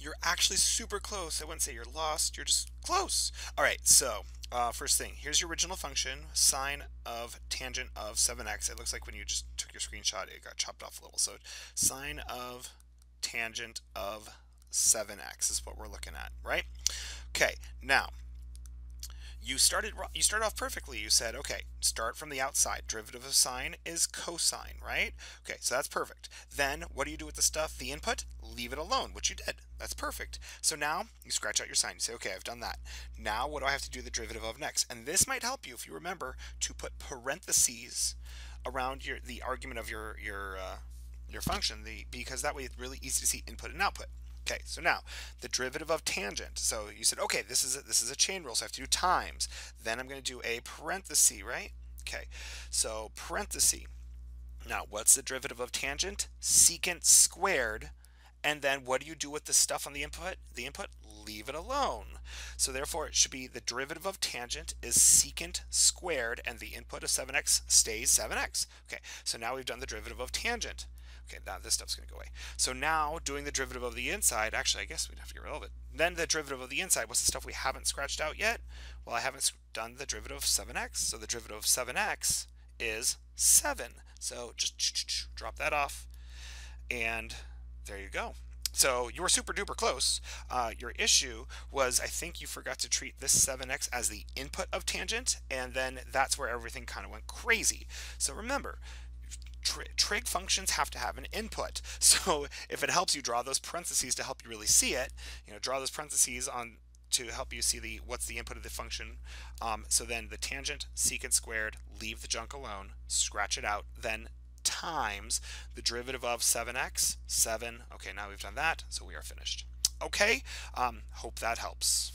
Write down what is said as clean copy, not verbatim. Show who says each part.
Speaker 1: You're actually super close. I wouldn't say you're lost, you're just close. All right, so first thing, here's your original function, sine of tangent of 7x. It looks like when you just took your screenshot, it got chopped off a little. So sine of tangent of 7x is what we're looking at, right? Okay, now you started off perfectly. You said, okay, start from the outside. Derivative of sine is cosine, right? Okay, so that's perfect. Then what do you do with the stuff, the input? Leave it alone, which you did. That's perfect. So now you scratch out your sign. You say, okay, I've done that. Now what do I have to do the derivative of next? And this might help you if you remember to put parentheses around the argument of your function, because that way it's really easy to see input and output. Okay, so now the derivative of tangent. So you said, okay, this is a chain rule, so I have to do times. Then I'm going to do a parenthesis, right? Okay, so parenthesis. Now, what's the derivative of tangent? Secant squared. And then what do you do with the stuff on the input? The input, leave it alone. So therefore, it should be the derivative of tangent is secant squared, and the input of 7x stays 7x. Okay, so now we've done the derivative of tangent. Okay, now this stuff's going to go away. So now doing the derivative of the inside, actually I guess we'd have to get rid of it. Then the derivative of the inside, what's the stuff we haven't scratched out yet? Well, I haven't done the derivative of 7x. So the derivative of 7x is 7. So just drop that off, and there you go. So you were super duper close. Your issue was, I think you forgot to treat this 7x as the input of tangent, and then that's where everything kind of went crazy. So remember, trig functions have to have an input. So if it helps you draw those parentheses to help you really see it, draw those parentheses on to help you see what's the input of the function. So then the tangent, secant squared, leave the junk alone, scratch it out, then times the derivative of 7x, 7. Okay, now we've done that, so we are finished. Okay, hope that helps.